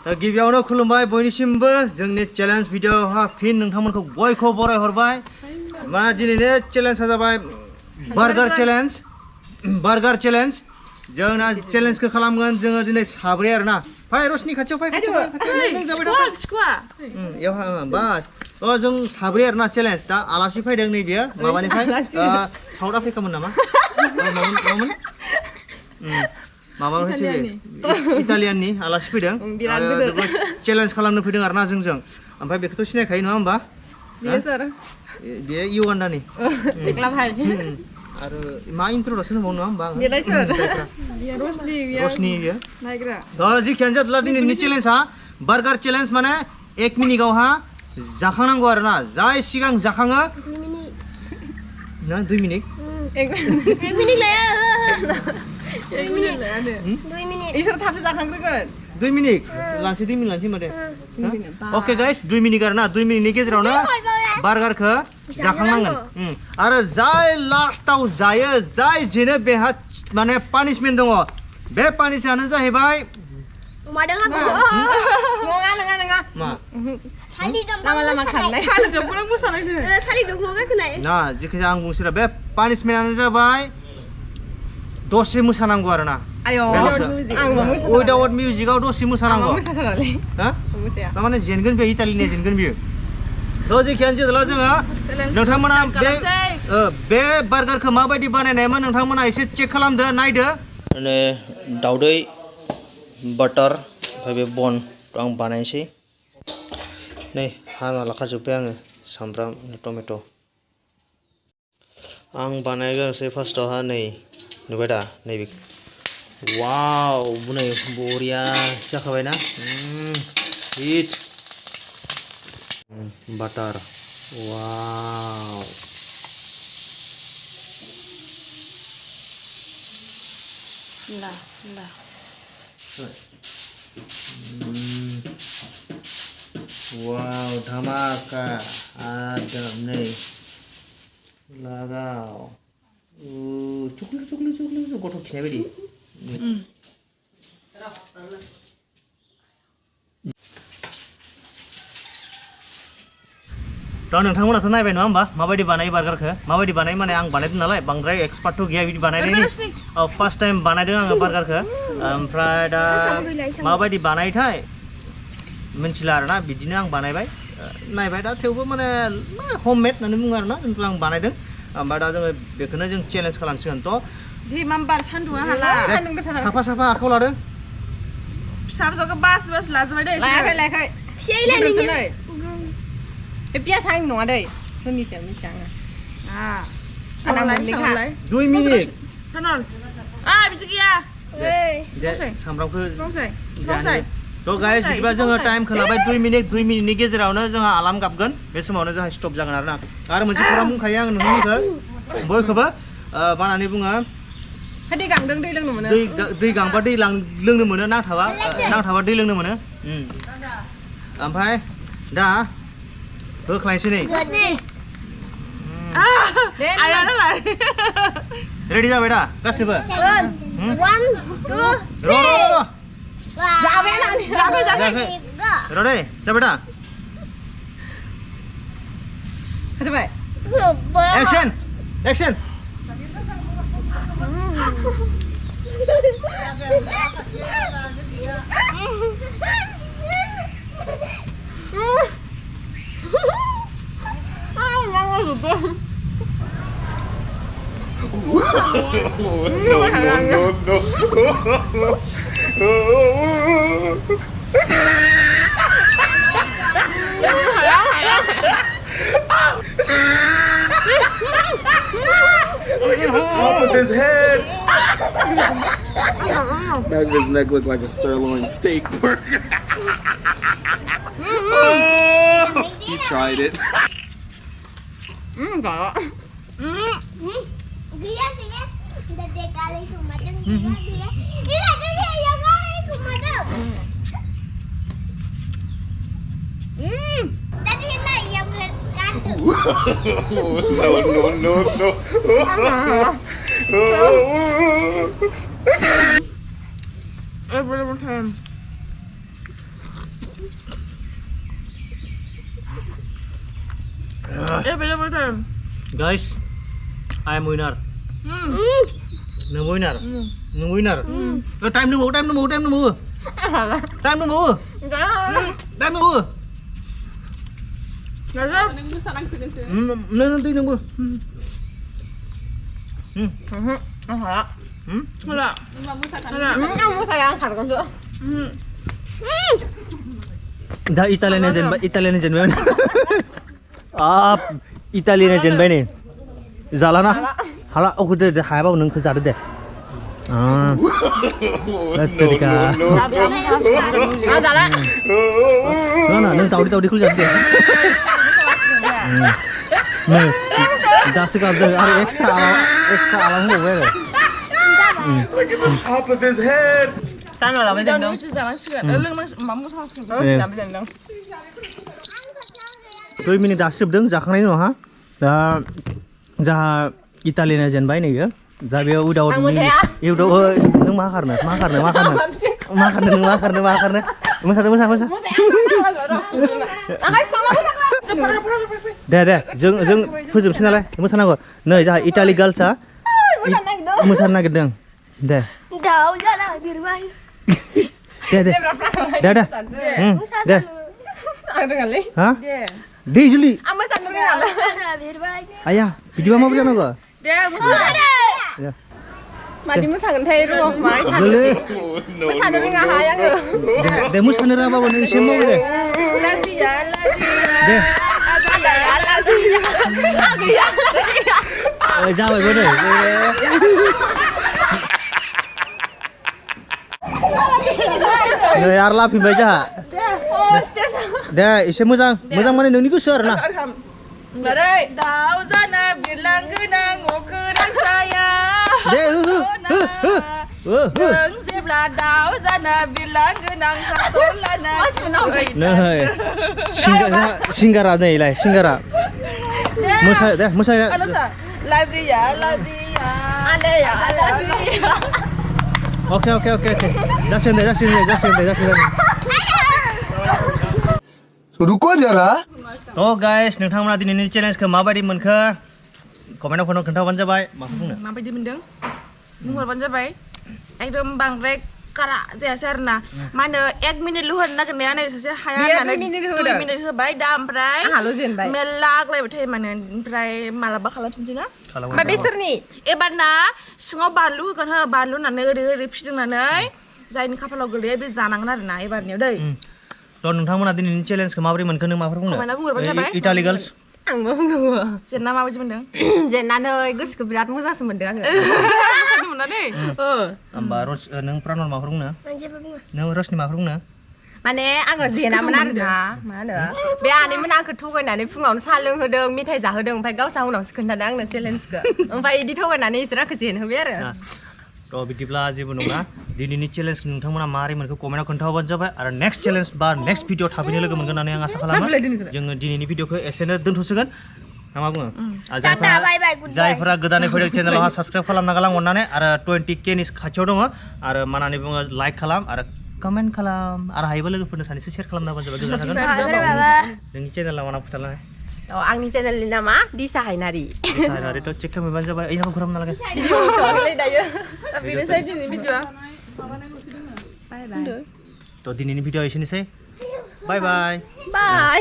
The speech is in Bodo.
गिबियावनो खुलुमबाय बयनिसिमबो जोंनि चेलेन्ज भिडिअ'हा फिन नोंथांमोनखौ बयखौ बरायहरबाय मा दिनैनि चेलेन्जआ जाबाय बार्गार चेलेन्ज जोंना चेलेन्जखौ खालामगोन जोङो दिनै साब्रै आरोना फाय रसनि खाथियाव फाय बास जों साब्रै आरोना चेलेन्ज दा आलासि फैदों नैबेयो माबानिफ्राय साउथ आफ्रिकामोन नामा माबा मोनसे इटालियाननि आलासि फैदों चेलेन्ज खालामनो फैदों आरोना जोंजों ओमफ्राय बेखौथ' सिनायखायो नङा होमबा बेयो इउगान्डानि आरो मा इन्ट्र'डाक्सन होबाव नङा होमबा रसनि जिखियानो जादोला दिनैनि चेलेन्जआ बार्गार चेलेन्ज माने 1 मिनिटआवहा जाखांनांगौ आरोना जाय सिगां जाखाङो 2 मिनिट 1 मिनिट लाया 1 मिनिट लाया 2 मिनिट इसोर थाबसो जाखांग्रोगोन 2 मिनिट लानोसै 2 मिनिट लानोसै माथो ओके गाइस 2 मिनिट आरोना 2 मिनिटनि गेजेरावनो बार्गारखौ जाखांनांगोन आरो जाय लास्टाव जायो जाय जेनो बेहा माने पानिशमेन्ट दङ बे पानिशमेन्टआनो जाहैबाय अमादों हाबो नङा मा लामा खारनाय थालिर दंफांआव मोसानायनो थालिर दंफांआव गाखोनाय ना जिखिजाया आं बुंसैरा बे पानिशमेन्टआनो जाबाय दसे मोसानांगौ आरोना उइदाउट मिउजिकआव दसे मोसानांगौ थारमाने जेनगोन बे इटालिनि जेनगोन बियो थ' जिखियानो जादोला जोङो नोंथांमोना बे बार्गारखौ माबायदि बानायनायमोन नोंथांमोना एसे चेक खालामदो नायदो माने दाउदै बाटार ओमफ्राय बे बन आं बानायनोसै नै हाना लाखाजोब्बाय आङो सामब्राम टमेट' आं बानायग्रोनोसै फार्स्टआवहा नै नुबाय दा नैबे वाव नै बरिया जाखाबायना हिट बाटार वाव वाव धमाका आदम नै लागाव चुकलु गथ' खिनाय बायदि दा नोंथांमोनाथ' नायबाय नङा होमबा माबायदि बानायो बार्गारखौ माबायदि बानायो माने आं बानायदों नालाय बांद्राय एक्सपार्टथ' गैया बिदि बानायनायनि फार्स्ट टाइम बानायदों आङो बार्गारखौ ओमफ्राय दा माबायदि बानायथाय मिथिला आरोना बिदिनो आं बानायबाय नायबाय दा थेवबो माने हममेड होननानै बुङो आरोना खिन्थु आं बानायदों ओमफ्राय दा जोङो बेखौनो जों चेलेन्ज खालामसिगोन थ' साफा आखायाव लादो फिसा फिसाखौ बास लाजोबबाय दै लायाखै बे पियास हां नङा दै सोरनिसो मिथिया आङो 2 मिनिट बिदि गैया सामब्रामखौ थ' गाइस बिदिबा जोङो टाइमखौ लाबाय 2 मिनिटनि गेजेरावनो जोंहा आलार्म गाबगोन बे समावनो जोंहा स्टप जागोन आरोना आरो मोनसे खौरां बुंखायो आं नोंथांमोनखौ बयखौबो बानानै बुङो दै गांदों दै लोंनो मोनो दै गांबा दै लोंनो मोनो नांथाबा दै लोंनो मोनो ओमफ्राय दा होख्लायनोसै नै रेडि जाबाय दा गासिबो 1 2 जाबाय रे जाबाय दा जाबाय action Top of his head. Back of his neck looked like a sirloin steak burger. He tried it. Every time. Guys, I am winner. Nung winner. Nung winner. Time nung time nung time nung time nung time nung nanti nunggu. Kamu sayang kan kan tuh. Dah Italian jen mana? Italian jen mana? Jalan ah? Hala, aku dah hai bau nung kesana deh. Tadi kah? Jalan. Mana? Nung tahu di kuliah deh. Nih, dah sekarang ada extra alam gue. Look at the top of his head. Kan lah macam dong. Tuh ini dah siap dong, jangan ini ha. Dah, jah Italian jen bayi nih ya. Dah biar udah ini. Ya udah, nung makan. Dah, jeng pujum sini lah. Musan aku. Nih, jah Itali girls ah. Musan nak dong. Dah. Jauh jalan biar baik. Dah. Dah. Ada kali. Hah? Di Juli. Amma sana biar baik. Ayah, video apa macam aku? Dia Ya. Mati musangan thay dulu. Mai sana. Boleh. Musangan dengan hayang ke. Deh, musan ni apa pun semua deh. Lazi. Deh. Lazi. Aku ya. Jauh boleh. Nih, arlah pin baca. Deh, isi muzang mana nung ni kusur nah. Barai, daun sana bilang genang, genang saya. Deh, Deng sebelah daun sana bilang genang satu lana. Nah, singgara nih lah, singgara. Musa ya. Lazi ya. Ada ya, lazi. Oke. Dah sini. रुको जरा Oh guys, नोंथांमोना दिनैनि चेलेन्जखौ माबायदि मोनखो कमेन्टआव फन खोन्थाबानो जाबाय माखौ बुंनो माबायदि मोनदों बुंहरबानो जाबाय एकदम बांद्राय कारा जायासै आरोना मा होनो 1 मिनिट ल' होनो नागिरनाया नै सासे हाया होननानै 2 मिनिट होबाय दा ओमफ्राय आंहाल' जेनबाय मेल्ला आग्लायबाय थायो माने ओमफ्राय मालाबा खालामफिनसै ना ओमफ्राय बेसोरनि एबारना सिङाव बानलु होगोन हो बानलु होनानै ओरै फिदिंनानै जायनि खाफालाव गोलैयो बे जानांगोन आरोना एबारनियाव दै थ' नोंथांमोना दिनैनि चेलेन्जखौ माबोरै मोनखो नों माफोर बुंनो कमेन्टआव बुंहरबानो जाबाय इटालि गार्लस आंबो बुंनांगौ जेन्ना माबायदि मोनदों जेननानै गोसोखौ बिराद मोजांसो मोनदों आङो मोना दै होमबा नों प्रानल माफोर बुंनो नों रसनि माफोर बुंनो माने आङो जेनामोन आरोना मा होनो बे आनैमोन आंखौ थगायनानै फुङावनो साहा लोंहोदों मेथाइ जाहोदों ओमफ्राय गावसा उनावसो खोन्थादों आंनो चेलेन्जखौ ओमफ्राय इदि थगायनानै इसोर आंखौ जेनहोबाय आरो थ' बिदिब्ला जेबो नङा दिनैनि चेलेन्जखौ नोंथांमोना मारै मोनखो कमेन्टआव खोन्थाहरबानो जाबाय आरो नेक्स्ट चेलेन्ज बा नेक्स्ट भिडिअ थाबैनो लोगो मोनगोन होननानै आं आसा खालामो जोङो दिनैनि भिडिअखौ एसेनो दोनथ'सिगोन मा बुङो जायफोरा गोदानै फैदों चेनेलावहा साबस्क्राइब खालामना गालां अननानै आरो 20K नि खाथियाव दङ आरो मा होननानै बुङो लाइक खालाम आरो कमेन्ट खालाम आरो हायोबा लोगोफोरनो सानैसो शेयार खालामना होबानो जाबाय गोजोननाय थागोन नोंनि चेनेला मा नाम खोन्थालाय आंनि चेनेलनि नामा दिसा हायनारि थ' चेक खालामबानो जाबाय ओइ नाखौ घुराम नालागे दायो बेनोसै दिनैनि भिडिअआ थ' दिनैनि भिडिअ एसेनोसै बाय बाय बाय